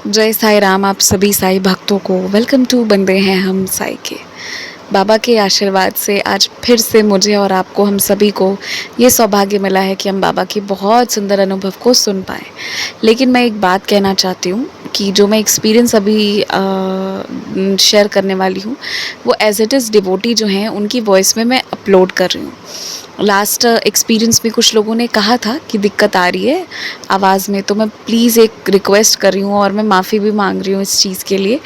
जय साईं राम आप सभी साईं भक्तों को वेलकम टू बंदे हैं हम साईं के। बाबा के आशीर्वाद से आज फिर से मुझे और आपको हम सभी को ये सौभाग्य मिला है कि हम बाबा के बहुत सुंदर अनुभव को सुन पाएँ। लेकिन मैं एक बात कहना चाहती हूँ कि जो मैं एक्सपीरियंस अभी शेयर करने वाली हूँ, वो एज़ इट इज़ डिवोटी जो हैं उनकी वॉइस में मैं अपलोड कर रही हूँ। लास्ट एक्सपीरियंस में कुछ लोगों ने कहा था कि दिक्कत आ रही है आवाज़ में, तो मैं प्लीज़ एक रिक्वेस्ट कर रही हूँ और मैं माफ़ी भी माँग रही हूँ इस चीज़ के लिए।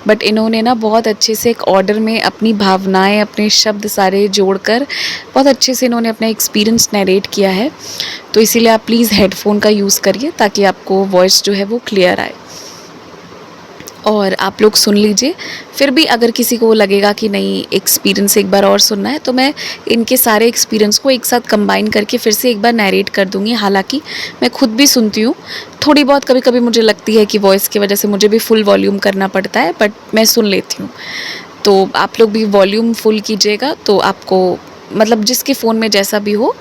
बट इन्होंने ना बहुत अच्छे से एक ऑर्डर में अपनी भावनाएँ, अपने शब्द सारे जोड़कर बहुत अच्छे से इन्होंने अपना एक्सपीरियंस नैरेट किया है। तो इसीलिए आप प्लीज़ हेडफ़ोन का यूज़ करिए ताकि आपको वॉइस जो है वो क्लियर आए। और आप लोग सुन लीजिए। फिर भी अगर किसी को लगेगा कि नहीं एक्सपीरियंस एक बार और सुनना है, तो मैं इनके सारे एक्सपीरियंस को एक साथ कंबाइन करके फिर से एक बार नैरेट कर दूँगी। हालाँकि मैं खुद भी सुनती हूँ, थोड़ी बहुत कभी-कभी मुझे लगती है कि वॉइस की वजह से मुझे भी फुल वॉल्यूम करना पड़ता है, बट मैं सुन लेती हूँ। तो आप लोग भी वॉल्यूम फुल कीजिएगा, तो आपको मतलब जिसके फ़ोन में जैसा भी हो,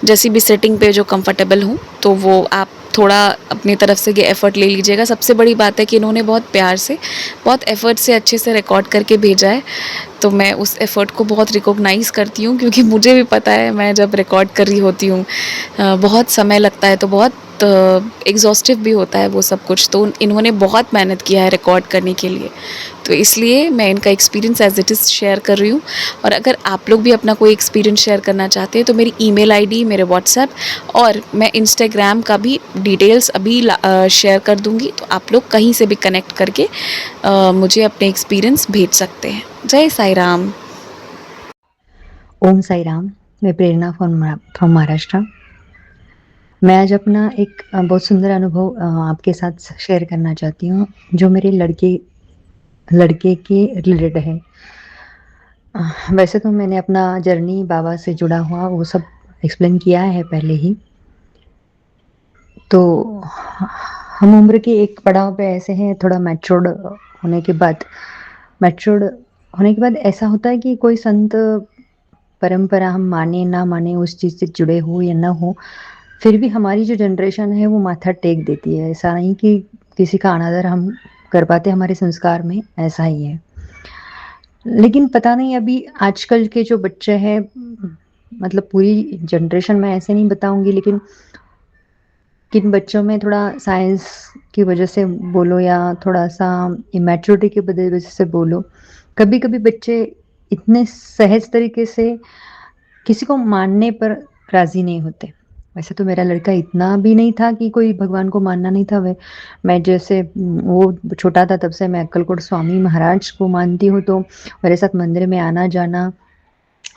जैसी भी सेटिंग पे जो कंफर्टेबल हो, तो वो आप थोड़ा अपनी तरफ से ये एफ़र्ट ले लीजिएगा। सबसे बड़ी बात है कि इन्होंने बहुत प्यार से, बहुत एफ़र्ट से अच्छे से रिकॉर्ड करके भेजा है, तो मैं उस एफ़र्ट को बहुत रिकॉग्नाइज़ करती हूँ, क्योंकि मुझे भी पता है मैं जब रिकॉर्ड कर रही होती हूँ बहुत समय लगता है, तो बहुत एग्ज़ॉस्टिव भी होता है वो सब कुछ। तो इन्होंने बहुत मेहनत किया है रिकॉर्ड करने के लिए। तो इसलिए मैं इनका experience as it is share कर रही हूँ। और अगर आप लोग भी अपना कोई एक्सपीरियंस शेयर करना चाहते हैं, तो मेरी ईमेल आईडी, मेरे व्हाट्सएप और मैं इंस्टाग्राम का भी डिटेल्स अभी शेयर कर दूँगी, तो आप लोग कहीं से भी कनेक्ट करके मुझे अपने एक्सपीरियंस भेज सकते हैं। जय साईं राम। ओम साई राम। मैं प्रेरणा फ्रॉम महाराष्ट्र। मैं आज अपना एक बहुत सुंदर अनुभव आपके साथ शेयर करना चाहती हूँ, जो मेरे लड़के लड़के के रिलेटेड है। वैसे तो मैंने अपना जर्नी बाबा से जुड़ा हुआ वो सब एक्सप्लेन किया है पहले ही। तो हम उम्र के एक पड़ाव पे ऐसे हैं, थोड़ा मैच्योर्ड होने के बाद मैच्योर्ड होने के बाद ऐसा होता है कि कोई संत परंपरा हम माने ना माने, उस चीज़ से जुड़े हो या ना हो, फिर भी हमारी जो जनरेशन है वो माथा टेक देती है। ऐसा नहीं कि किसी का अनादर हम कर पाते, हमारे संस्कार में ऐसा ही है। लेकिन पता नहीं अभी आजकल के जो बच्चे हैं, मतलब पूरी जनरेशन में ऐसे नहीं बताऊंगी, लेकिन किन बच्चों में थोड़ा साइंस की वजह से बोलो या थोड़ा सा इमेच्योरिटी की वजह से बोलो, कभी कभी बच्चे इतने सहज तरीके से किसी को मानने पर राजी नहीं होते। वैसे तो मेरा लड़का इतना भी नहीं था कि कोई भगवान को मानना नहीं था। वे मैं जैसे वो छोटा था तब से मैं अक्कलकोट स्वामी महाराज को मानती हूँ, तो मेरे साथ मंदिर में आना जाना,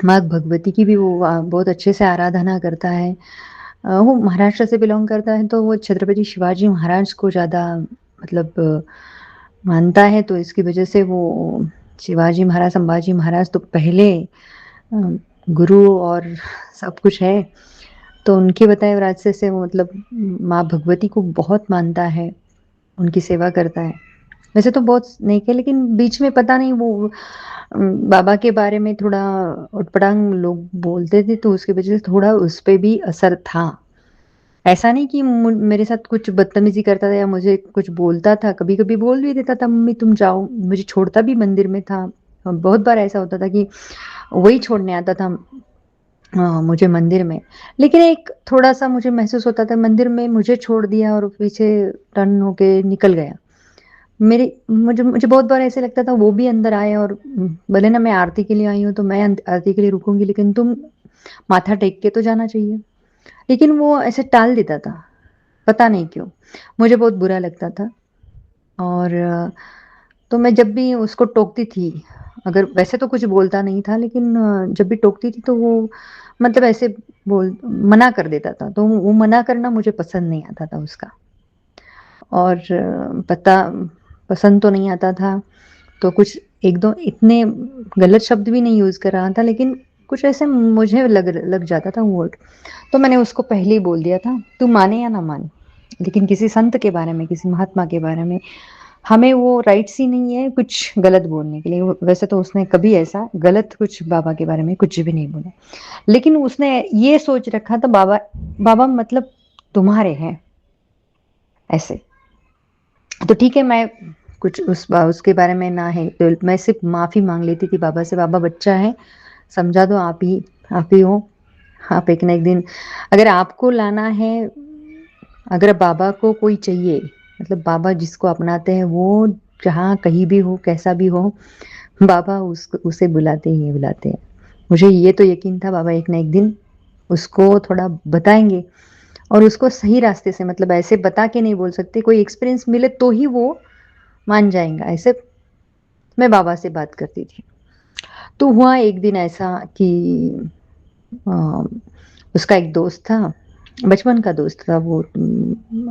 माँ भगवती की भी वो बहुत अच्छे से आराधना करता है। वो महाराष्ट्र से बिलोंग करता है, तो वो छत्रपति शिवाजी महाराज को ज़्यादा मतलब मानता है, तो इसकी वजह से वो शिवाजी महाराज, संभाजी महाराज तो पहले अ, गुरु और सब कुछ है। तो उनके बताए हुए रास्ते से वो मतलब माँ भगवती को बहुत मानता है, उनकी सेवा करता है। वैसे तो बहुत नहीं किया, लेकिन बीच में पता नहीं वो बाबा के बारे में थोड़ा उटपटांग लोग बोलते थे, तो उसकी वजह से थोड़ा उस पे भी असर था। ऐसा नहीं कि मेरे साथ कुछ बदतमीजी करता था या मुझे कुछ बोलता था, कभी कभी बोल भी देता था मम्मी तुम जाओ, मुझे छोड़ता भी मंदिर में था। बहुत बार ऐसा होता था कि वही छोड़ने आता था मुझे मंदिर में। लेकिन एक थोड़ा-सा मुझे महसूस होता था, मंदिर में मुझे छोड़ दिया और पीछे टर्न होके निकल गया। मेरे मुझे मुझे बहुत बार ऐसे लगता था वो भी अंदर आए और भले ना मैं आरती के लिए आई हूँ, तो मैं आरती के लिए रुकूँगी, लेकिन तुम माथा टेक के तो जाना चाहिए। लेकिन वो ऐसे टाल देता था, पता नहीं क्यों? मुझे बहुत बुरा लगता था। और तो मैं जब भी उसको टोकती थी, अगर वैसे तो कुछ बोलता नहीं था, लेकिन जब भी टोकती थी तो वो मतलब ऐसे बोल मना कर देता था, तो वो मना करना मुझे पसंद नहीं आता था उसका। और पता पसंद तो नहीं आता था, तो कुछ 1-2 इतने गलत शब्द भी नहीं यूज़ कर रहा था, लेकिन कुछ ऐसे मुझे लग जाता था वर्ड। तो मैंने उसको पहले ही बोल दिया था, "तू माने या ना माने, लेकिन किसी संत के बारे में, किसी महात्मा के बारे में हमें वो राइट्स ही नहीं है कुछ गलत बोलने के लिए।" वो वैसे तो उसने कभी ऐसा गलत कुछ बाबा के बारे में कुछ भी नहीं बोला। लेकिन उसने ये सोच रखा था बाबा बाबा मतलब तुम्हारे हैं, ऐसे। तो ठीक है, मैं कुछ उसके बारे में ना है, तो मैं सिर्फ़ माफ़ी माँग लेती थी बाबा से, बाबा बच्चा है, समझा दो आप ही हो, आप एक ना एक दिन अगर आपको लाना है, अगर बाबा को कोई चाहिए, मतलब बाबा जिसको अपनाते हैं वो जहाँ कहीं भी हो, कैसा भी हो, बाबा उसे बुलाते ही बुलाते हैं। मुझे ये तो यकीन था बाबा एक ना एक दिन उसको थोड़ा बताएँगे और उसको सही रास्ते से, मतलब ऐसे बता के नहीं बोल सकते, कोई एक्सपीरियंस मिले तो ही वो मान जाएगा, ऐसे मैं बाबा से बात करती थी। तो हुआ एक दिन ऐसा कि अ, उसका एक दोस्त था, बचपन का दोस्त था वो,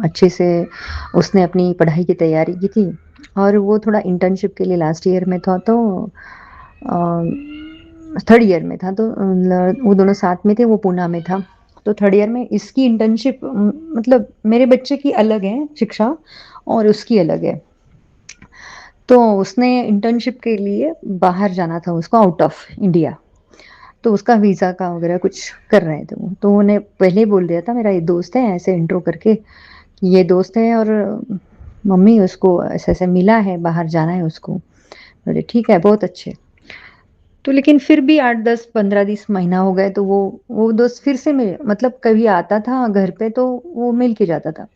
अच्छे से उसने अपनी पढ़ाई की तैयारी की थी और वो थोड़ा इंटर्नशिप के लिए लास्ट ईयर में था, तो थर्ड ईयर में था, तो वो दोनों साथ में थे, वो पूना में था। तो थर्ड ईयर में इसकी इंटर्नशिप, मतलब मेरे बच्चे की अलग है शिक्षा और उसकी अलग है। तो उसने इंटर्नशिप के लिए बाहर जाना था उसको, आउट ऑफ इंडिया। तो उसका वीज़ा का वगैरह कुछ कर रहे थे वो। तो उन्हें पहले ही बोल दिया था, मेरा ये दोस्त है, ऐसे इंट्रो करके, कि ये दोस्त है और मम्मी उसको ऐसे-ऐसे मिला है, बाहर जाना है उसको। बोले ठीक है, बहुत अच्छे। तो लेकिन फिर भी 8, 10, 15, 20 महीना हो गए, तो वो दोस्त फिर से मिले, मतलब कभी आता था घर पे तो वो मिल के जाता था।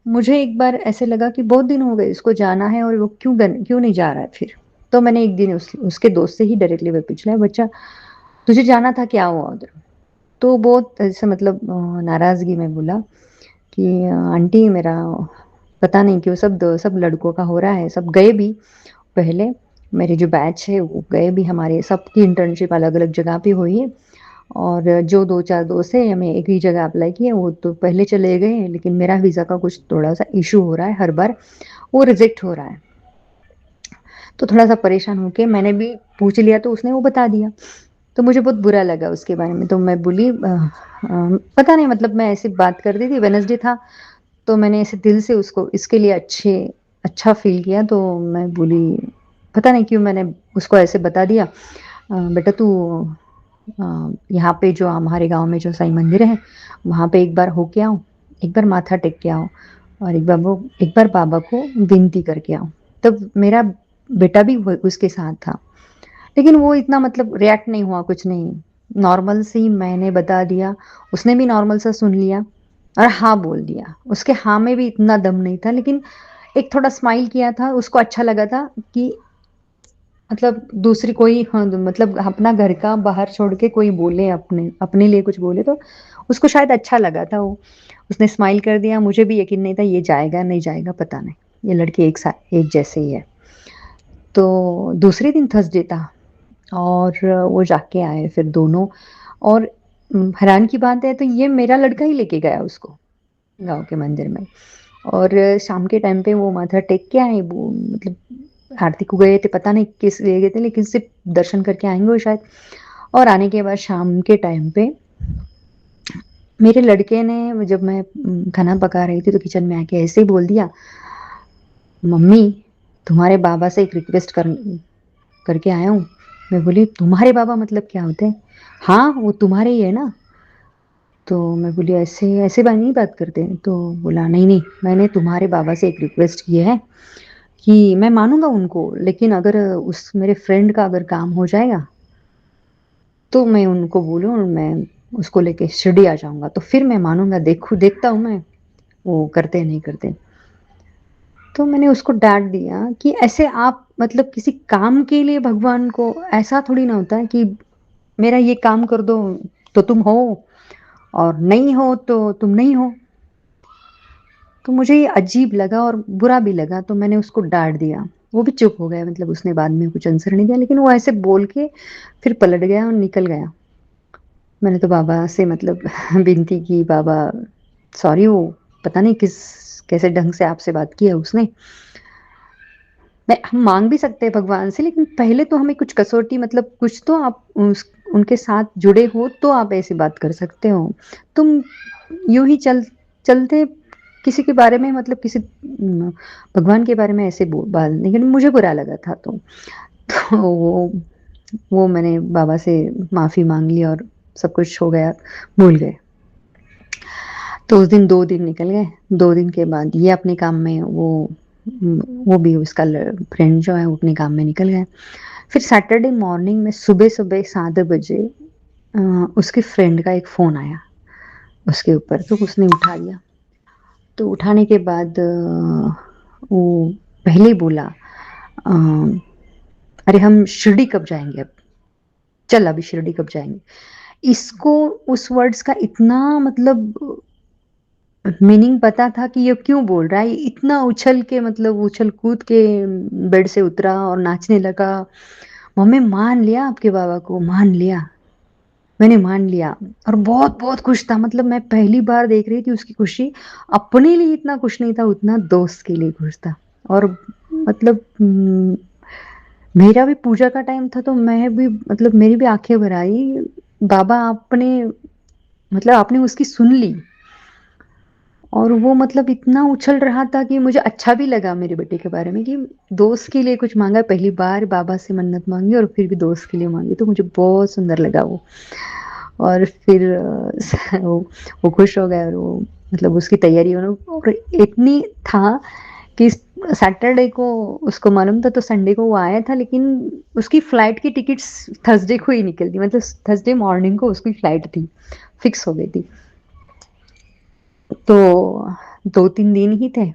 मुझे एक बार ऐसे लगा कि बहुत दिन हो गए इसको जाना है और वो क्यों नहीं जा रहा है फिर? तो मैंने एक दिन उसके दोस्त से ही डायरेक्टली वो पूछ लिया, "बच्चा तुझे जाना था, क्या हुआ उधर?" तो बहुत ऐसे मतलब नाराज़गी में बोला कि आंटी मेरा पता नहीं क्यों सब लड़कों का हो रहा है, सब गए भी पहले, मेरे जो बैच है वो गए भी, हमारे सबकी इंटर्नशिप अलग-अलग जगह पे हुई है और जो 2-4 दोस्त हैं हमें एक ही जगह अप्लाई किए, वो तो पहले चले गए हैं, लेकिन मेरा वीज़ा का कुछ थोड़ा-सा इश्यू हो रहा है, हर बार वो रिजेक्ट हो रहा है। तो थोड़ा-सा परेशान होके मैंने भी पूछ लिया, तो उसने वो बता दिया। तो मुझे बहुत बुरा लगा उसके बारे में, तो मैं बोली पता नहीं, मतलब मैं ऐसे बात कर रही थी, वेडनेसडे था, तो मैंने ऐसे दिल से उसको इसके लिए अच्छा फ़ील किया, तो मैं बोली, पता नहीं क्यों मैंने उसको ऐसे बता दिया, बेटा तू यहाँ पे जो हमारे गाँव में जो साईं मंदिर है, वहाँ पे एक बार होके आओ, एक बार माथा टेक के आओ और एक बार बाबा को विनती करके आओ। तब मेरा बेटा भी वो उसके साथ था। लेकिन वो इतना मतलब रिएक्ट नहीं हुआ, कुछ नहीं। नॉर्मल से ही मैंने बता दिया, उसने भी नॉर्मल सा सुन लिया और हाँ बोल दिया। उसके हाँ में भी इतना दम नहीं था, लेकिन एक थोड़ा स्माइल किया था, उसको अच्छा लगा था कि मतलब दूसरी कोई, हाँ, मतलब अपना घर का बाहर छोड़ के कोई बोले, अपने अपने लिए कुछ बोले, तो उसको शायद अच्छा लगा था वो। उसने स्माइल कर दिया, मुझे भी यकीन नहीं था ये जाएगा, नहीं जाएगा पता नहीं। ये लड़के एक जैसे ही है। तो दूसरे दिन थर्सडे था और वो जाके आए फिर दोनों, और हैरान की बात है, तो ये मेरा लड़का ही लेके गया उसको, गाँव के मंदिर में। और शाम के टाइम पे वो माथा टेक के आए, वो मतलब आरती को गए थे, पता नहीं किस लिए गए थे, लेकिन सिर्फ़ दर्शन करके आएँगे वो शायद। और आने के बाद शाम के टाइम पे मेरे लड़के ने, जब मैं खाना पका रही थी, तो किचन में आके ऐसे ही बोल दिया, "मम्मी, तुम्हारे बाबा से एक रिक्वेस्ट करके आया हूँ।" मैं बोली, "तुम्हारे बाबा मतलब क्या होते हैं?" "हाँ, वो तुम्हारे ही है ना।" तो मैं बोली, "ऐसे ऐसे नहीं बात करते हैं?" तो बोला, "नहीं, नहीं, मैंने तुम्हारे बाबा से एक रिक्वेस्ट की है कि मैं मानूँगा उनको, लेकिन अगर उस मेरे फ्रेंड का अगर काम हो जाएगा, तो मैं उनको बोलूँ और मैं उसको लेके शिरडी आ जाऊँगा, तो फिर मैं मानूँगा, देखता हूँ मैं, वो करते हैं, नहीं करते।" तो मैंने उसको डाँट दिया कि ऐसे आप मतलब किसी काम के लिए भगवान को, ऐसा थोड़ी ना होता है कि मेरा ये काम कर दो, तो तुम हो, और नहीं हो तो तुम नहीं हो। तो मुझे ये अजीब लगा और बुरा भी लगा, तो मैंने उसको डाँट दिया। वो भी चुप हो गया, मतलब उसने बाद में कुछ आंसर नहीं दिया, लेकिन वो ऐसे बोल के फिर पलट गया और निकल गया। मैंने तो बाबा से मतलब विनती की, बाबा सॉरी, वो पता नहीं कैसे ढंग से आपसे बात की है उसने। मैं हम माँग भी सकते हैं भगवान से, लेकिन पहले तो हमें कुछ कसौटी, मतलब कुछ तो आप उनके साथ जुड़े हो, तो आप ऐसी बात कर सकते हो। तुम यूँ ही चलते किसी के बारे में, मतलब किसी भगवान के बारे में ऐसे लेकिन मुझे बुरा लगा था, तो वो मैंने बाबा से माफ़ी माँग ली और सब कुछ हो गया, भूल गए। तो उस दिन 2 दिन निकल गए, 2 दिन के बाद ये अपने काम में, वो वो भी उसका फ्रेंड जो है वो अपने काम में निकल गया। फिर सैटरडे मॉर्निंग में सुबह-सुबह 7 बजे अ, उसके फ्रेंड का एक फ़ोन आया उसके ऊपर, तो उसने उठा लिया। तो उठाने के बाद वो पहले ही बोला अ, "अरे हम शिरडी कब जाएँगे अब? चल अभी शिरडी कब जाएँगे?" इसको उस वर्ड्स का इतना मतलब मीनिंग पता था कि ये क्यों बोल रहा है, ये इतना उछल के मतलब उछल-कूद के बेड से उतरा और नाचने लगा। मम्मी मान लिया आपके बाबा को, मान लिया। मैंने मान लिया और बहुत-बहुत खुश था मतलब मैं पहली बार देख रही थी उसकी खुशी, अपने लिए इतना खुश नहीं था, उतना दोस्त के लिए खुश था। और मतलब मेरा भी पूजा का टाइम था तो मैं भी मतलब मेरी भी आँखें भर आई, बाबा आपने मतलब आपने उसकी सुन ली। और वो मतलब इतना उछल रहा था कि मुझे अच्छा भी लगा मेरे बेटे के बारे में कि दोस्त के लिए कुछ माँगा, पहली बार बाबा से मन्नत माँगी और फिर भी दोस्त के लिए माँगी, तो मुझे बहुत सुंदर लगा वो। और फिर वो खुश हो गए और वो मतलब उसकी तैयारी और इतनी था कि सैटरडे को उसको मालूम था तो संडे को वो आया था लेकिन उसकी फ्लाइट की टिकट्स थर्सडे को ही निकल दी मतलब थर्सडे मॉर्निंग को उसकी फ्लाइट थी, फिक्स हो गई थी। तो 2-3 दिन ही थे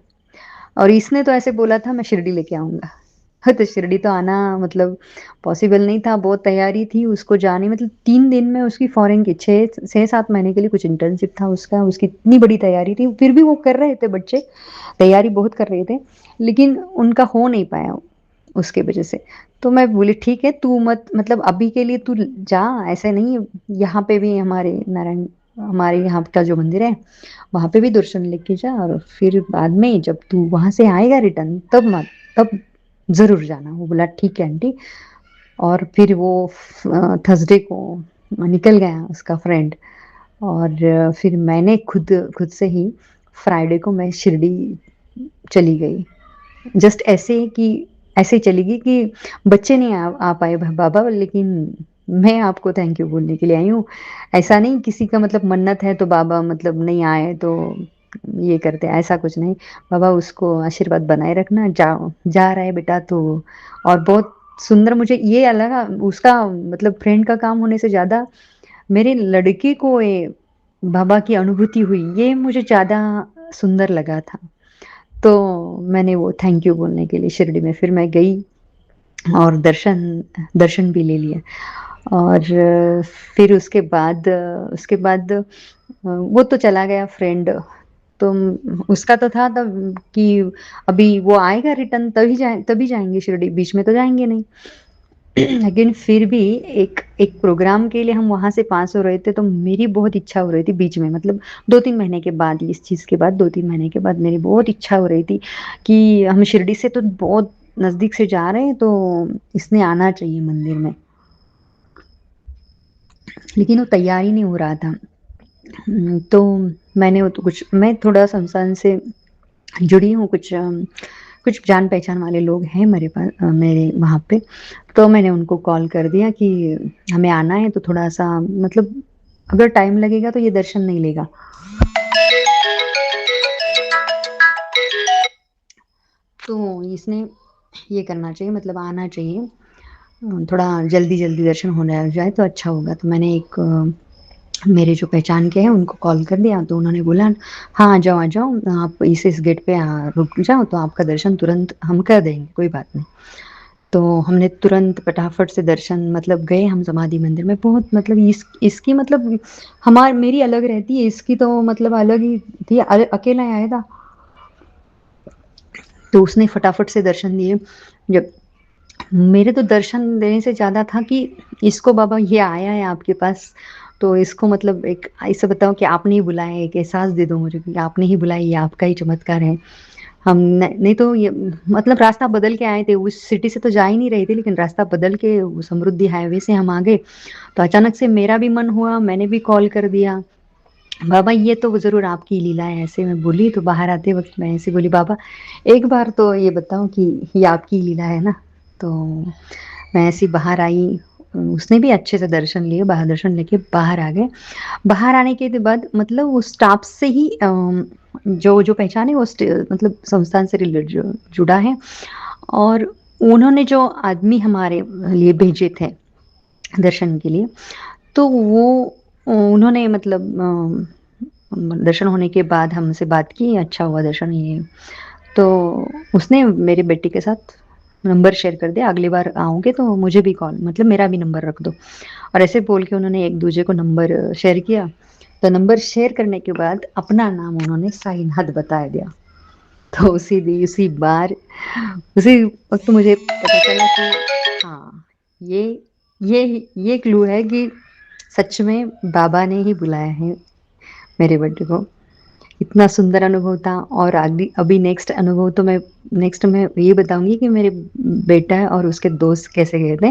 और इसने तो ऐसे बोला था मैं शिरडी लेके आऊँगा। हाँ, तो शिरडी तो आना मतलब पॉसिबल नहीं था, बहुत तैयारी थी उसको जाने मतलब 3 दिन में उसकी फ़ॉरेन की 6-7 महीने के लिए कुछ इंटर्नशिप था उसका, उसकी इतनी बड़ी तैयारी थी, फिर भी वो कर रहे थे बच्चे, तैयारी बहुत कर रहे थे, लेकिन उनका हो नहीं पाया उसके वजह से। तो मैं बोली ठीक है तू मत मतलब अभी के लिए तू जा, ऐसा नहीं है यहाँ पे भी हमारे यहाँ का जो मंदिर है वहाँ पे भी दर्शन लेके जा और फिर बाद में जब तू वहाँ से आएगा रिटर्न तब ज़रूर जाना। वो बोला ठीक है आंटी और फिर वो थर्सडे को निकल गया उसका फ्रेंड और फिर मैंने खुद खुद से ही फ्राइडे को मैं शिरडी चली गई। जस्ट ऐसे कि ऐसे चली गई कि बच्चे नहीं आ पाए बाबा लेकिन मैं आपको थैंक यू बोलने के लिए आई हूँ। ऐसा नहीं किसी का मतलब मन्नत है तो बाबा मतलब नहीं आए तो ये करते हैं, ऐसा कुछ नहीं। बाबा उसको आशीर्वाद बनाए रखना, जा रहा है बेटा तो और बहुत सुंदर मुझे ये लगा उसका मतलब फ्रेंड का काम होने से ज़्यादा मेरे लड़के को ये बाबा की अनुभूति हुई, ये मुझे ज़्यादा सुंदर लगा था। तो मैंने वो थैंक यू बोलने के लिए शिरडी में फिर मैं गई और दर्शन दर्शन भी ले लिए और फिर वो तो चला गया फ्रेंड तो उसका तो था तब कि अभी वो आएगा रिटर्न तभी जाएँगे शिरडी, बीच में तो जाएँगे नहीं। लेकिन फिर भी एक एक प्रोग्राम के लिए हम वहाँ से पास हो रहे थे, तो मेरी बहुत इच्छा हो रही थी बीच में मतलब 2-3 महीने के बाद इस चीज़ के बाद 2-3 महीने के बाद मेरी बहुत इच्छा हो रही थी कि हम शिरडी से तो बहुत नज़दीक से जा रहे हैं, तो इसने आना चाहिए मंदिर में। लेकिन वो तैयार ही नहीं हो रहा था। तो मैंने वो तो कुछ मैं थोड़ा संस्थान से जुड़ी हूँ, कुछ जान-पहचान वाले लोग हैं मेरे वहाँ पे, तो मैंने उनको कॉल कर दिया कि हमें आना है तो थोड़ा-सा मतलब अगर टाइम लगेगा तो ये दर्शन नहीं लेगा। तो इसने ये करना चाहिए मतलब आना चाहिए। थोड़ा जल्दी-जल्दी दर्शन होने लग जाए तो अच्छा होगा। तो मैंने मेरे जो पहचान के हैं उनको कॉल कर दिया तो उन्होंने बोला, "हाँ, आ जाओ, आप इस गेट पे रुक जाओ तो आपका दर्शन तुरंत हम कर देंगे, कोई बात नहीं।" तो हमने तुरंत फटाफट से दर्शन मतलब गए हम समाधि मंदिर में बहुत मतलब इसकी मतलब मेरी अलग रहती है, इसकी तो मतलब अलग ही थी, अकेला आया था। तो उसने फटाफट से दर्शन दिए। जब मेरे तो दर्शन देने से ज़्यादा था कि इसको बाबा ये आया है आपके पास, तो इसको मतलब एक ऐसे बताओ कि आपने ही बुलाया है, एक एहसास दे दो मुझे कि आपने ही बुलाया, ये आपका ही चमत्कार है। हम नहीं तो ये मतलब रास्ता बदल के आए थे, उस सिटी से तो जा ही नहीं रहे थे, लेकिन रास्ता बदल के वो समृद्धि हाईवे से हम आ गए। तो अचानक से मेरा भी मन हुआ, मैंने भी कॉल कर दिया, "बाबा ये तो ज़रूर आपकी लीला है।" ऐसे मैं बोली तो बाहर आते वक़्त मैं ऐसे बोली, "बाबा एक बार तो ये बताओ कि ये आपकी लीला है ना?" तो मैं ऐसे ही बाहर आई उसने भी अच्छे से दर्शन लिए, बाहर दर्शन लेके बाहर आ गए। बाहर आने के बाद मतलब वो स्टाफ से ही जो पहचान है वो मतलब संस्थान से जुड़ा है और उन्होंने जो आदमी हमारे लिए भेजे थे दर्शन के लिए, तो वो उन्होंने मतलब दर्शन होने के बाद हमसे बात की, अच्छा हुआ दर्शन ये। तो उसने मेरे बेटे के साथ नंबर शेयर कर दिया, अगली बार आओगे तो मुझे भी कॉल मतलब मेरा भी नंबर रख दो। और ऐसे बोल के उन्होंने एक-दूसरे को नंबर शेयर किया। तो नंबर शेयर करने के बाद अपना नाम उन्होंने साईनाथ बता दिया। तो उसी बार उसी वक़्त मुझे पता चला कि हाँ, ये ये ये क्लू है कि सच में बाबा ने ही बुलाया है मेरे बेटे को। इतना सुंदर अनुभव था और अभी अभी नेक्स्ट मैं ये बताऊँगी कि मेरे बेटा है और उसके दोस्त कैसे गए थे।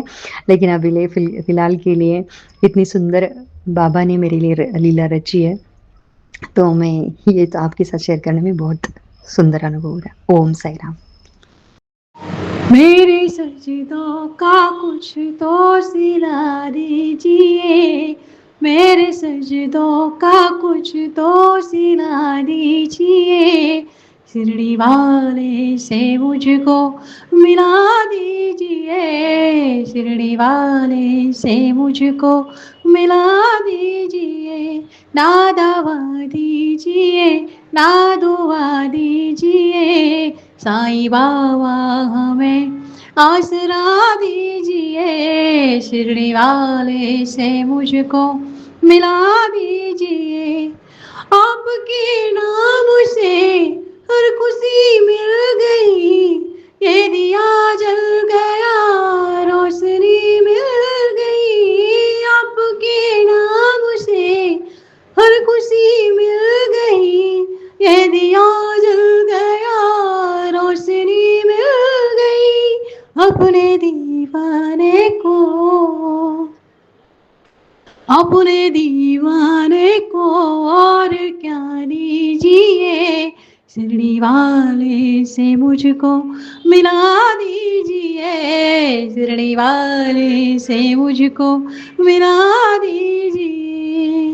लेकिन अभी फ़िलहाल के लिए इतनी सुंदर बाबा ने मेरे लिए लीला रची है, तो मैं ये तो आपके साथ शेयर करने में बहुत सुंदर अनुभव हो रहा है। ओम साई राम। मेरे सजदों का कुछ तो सिला दीजिए, मेरे सजदों का कुछ तो सिला दीजिए, शिरडी वाले से मुझको मिला दीजिए, शिरडी वाले से मुझको मिला दीजिए, ना दवा दीजिए, ना दुआ दीजिए, साईं बाबा हमें आसरा दीजिए, शिरडी वाले से मुझको मिला दीजिए, आपके नाम से हर खुशी मिल गई, ये दिया जल गया रोशनी मिल गई, आपके नाम से हर खुशी मिल गई, ये दिया जल गया रोशनी मिल गई, अपने दीवाने को और क्या दीजिए, शिरडी वाले से मुझको मिला दीजिए, शिरडी वाले से मुझको मिला दीजिए।